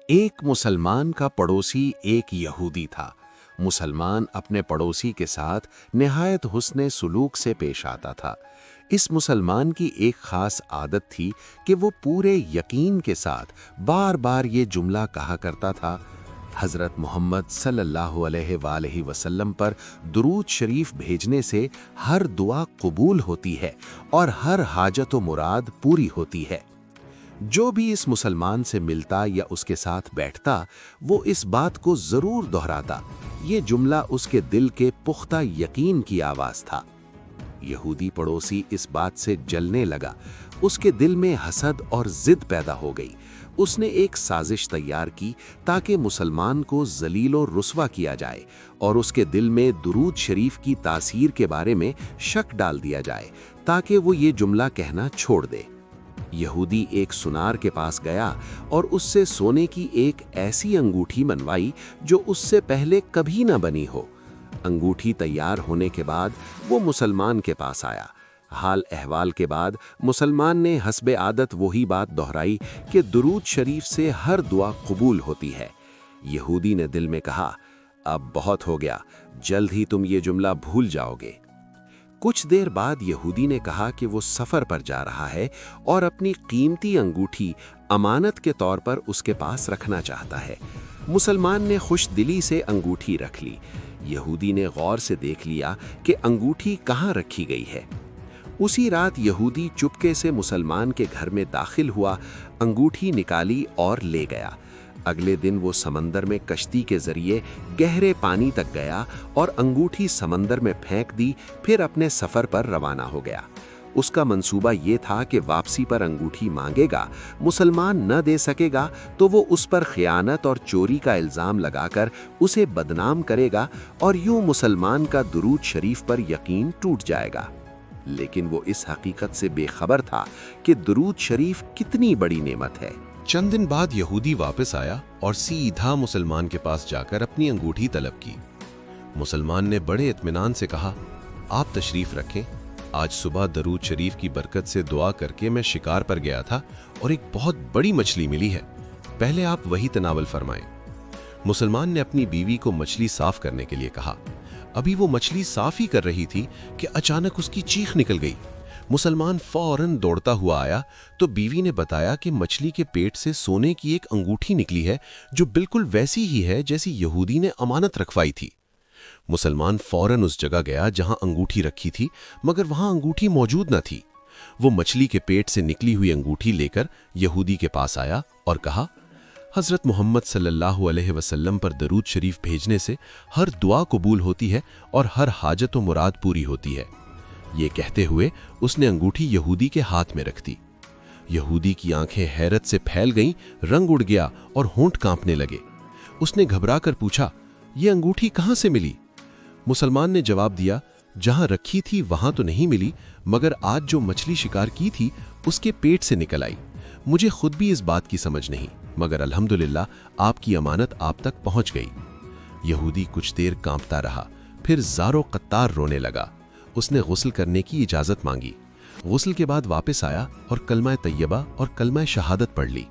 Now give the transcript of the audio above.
ایک مسلمان کا پڑوسی ایک یہودی تھا۔ مسلمان اپنے پڑوسی کے ساتھ نہایت حسن سلوک سے پیش آتا تھا۔ اس مسلمان کی ایک خاص عادت تھی کہ وہ پورے یقین کے ساتھ بار بار یہ جملہ کہا کرتا تھا: حضرت محمد صلی اللہ علیہ وآلہ وسلم پر درود شریف بھیجنے سے ہر دعا قبول ہوتی ہے اور ہر حاجت و مراد پوری ہوتی ہے۔ جو بھی اس مسلمان سے ملتا یا اس کے ساتھ بیٹھتا، وہ اس بات کو ضرور دہراتا۔ یہ جملہ اس کے دل کے پختہ یقین کی آواز تھا۔ یہودی پڑوسی اس بات سے جلنے لگا۔ اس کے دل میں حسد اور ضد پیدا ہو گئی۔ اس نے ایک سازش تیار کی تاکہ مسلمان کو ذلیل و رسوا کیا جائے اور اس کے دل میں درود شریف کی تاثیر کے بارے میں شک ڈال دیا جائے تاکہ وہ یہ جملہ کہنا چھوڑ دے۔ یہودی ایک سنار کے پاس گیا اور اس سے سونے کی ایک ایسی انگوٹھی بنوائی جو اس سے پہلے کبھی نہ بنی ہو۔ انگوٹھی تیار ہونے کے بعد وہ مسلمان کے پاس آیا۔ حال احوال کے بعد مسلمان نے حسب عادت وہی بات دہرائی کہ درود شریف سے ہر دعا قبول ہوتی ہے۔ یہودی نے دل میں کہا: اب بہت ہو گیا، جلد ہی تم یہ جملہ بھول جاؤ گے۔ کچھ دیر بعد یہودی نے کہا کہ وہ سفر پر جا رہا ہے اور اپنی قیمتی انگوٹھی امانت کے طور پر اس کے پاس رکھنا چاہتا ہے۔ مسلمان نے خوش دلی سے انگوٹھی رکھ لی۔ یہودی نے غور سے دیکھ لیا کہ انگوٹھی کہاں رکھی گئی ہے۔ اسی رات یہودی چپکے سے مسلمان کے گھر میں داخل ہوا، انگوٹھی نکالی اور لے گیا۔ اگلے دن وہ سمندر میں کشتی کے ذریعے گہرے پانی تک گیا اور انگوٹھی سمندر میں پھینک دی، پھر اپنے سفر پر روانہ ہو گیا۔ اس کا منصوبہ یہ تھا کہ واپسی پر انگوٹھی مانگے گا، مسلمان نہ دے سکے گا تو وہ اس پر خیانت اور چوری کا الزام لگا کر اسے بدنام کرے گا اور یوں مسلمان کا درود شریف پر یقین ٹوٹ جائے گا۔ لیکن وہ اس حقیقت سے بے خبر تھا کہ درود شریف کتنی بڑی نعمت ہے۔ چند دن بعد یہودی واپس آیا اور سیدھا مسلمان کے پاس جا کر اپنی انگوٹھی طلب کی۔ مسلمان نے بڑے اطمینان سے کہا: آپ تشریف رکھیں، آج صبح درود شریف کی برکت سے دعا کر کے میں شکار پر گیا تھا اور ایک بہت بڑی مچھلی ملی ہے، پہلے آپ وہی تناول فرمائیں۔ مسلمان نے اپنی بیوی کو مچھلی صاف کرنے کے لیے کہا۔ ابھی وہ مچھلی صاف ہی کر رہی تھی کہ اچانک اس کی چیخ نکل گئی۔ مسلمان فوراً دوڑتا ہوا آیا تو بیوی نے بتایا کہ مچھلی کے پیٹ سے سونے کی ایک انگوٹھی نکلی ہے جو بالکل ویسی ہی ہے جیسی یہودی نے امانت رکھوائی تھی۔ مسلمان فوراً اس جگہ گیا جہاں انگوٹھی رکھی تھی، مگر وہاں انگوٹھی موجود نہ تھی۔ وہ مچھلی کے پیٹ سے نکلی ہوئی انگوٹھی لے کر یہودی کے پاس آیا اور کہا: حضرت محمد صلی اللہ علیہ وسلم پر درود شریف بھیجنے سے ہر دعا قبول ہوتی ہے اور ہر حاجت و مراد پوری ہوتی ہے۔ یہ کہتے ہوئے اس نے انگوٹھی یہودی کے ہاتھ میں رکھ دی۔ یہودی کی آنکھیں حیرت سے پھیل گئیں، رنگ اڑ گیا اور ہونٹ کانپنے لگے۔ اس نے گھبرا کر پوچھا: یہ انگوٹھی کہاں سے ملی؟ مسلمان نے جواب دیا: جہاں رکھی تھی وہاں تو نہیں ملی، مگر آج جو مچھلی شکار کی تھی اس کے پیٹ سے نکل آئی۔ مجھے خود بھی اس بات کی سمجھ نہیں، مگر الحمدللہ آپ کی امانت آپ تک پہنچ گئی۔ یہودی کچھ دیر کانپتا رہا، پھر زارو قطار رونے لگا۔ اس نے غسل کرنے کی اجازت مانگی۔ غسل کے بعد واپس آیا اور کلمہ طیبہ اور کلمہ شہادت پڑھ لی۔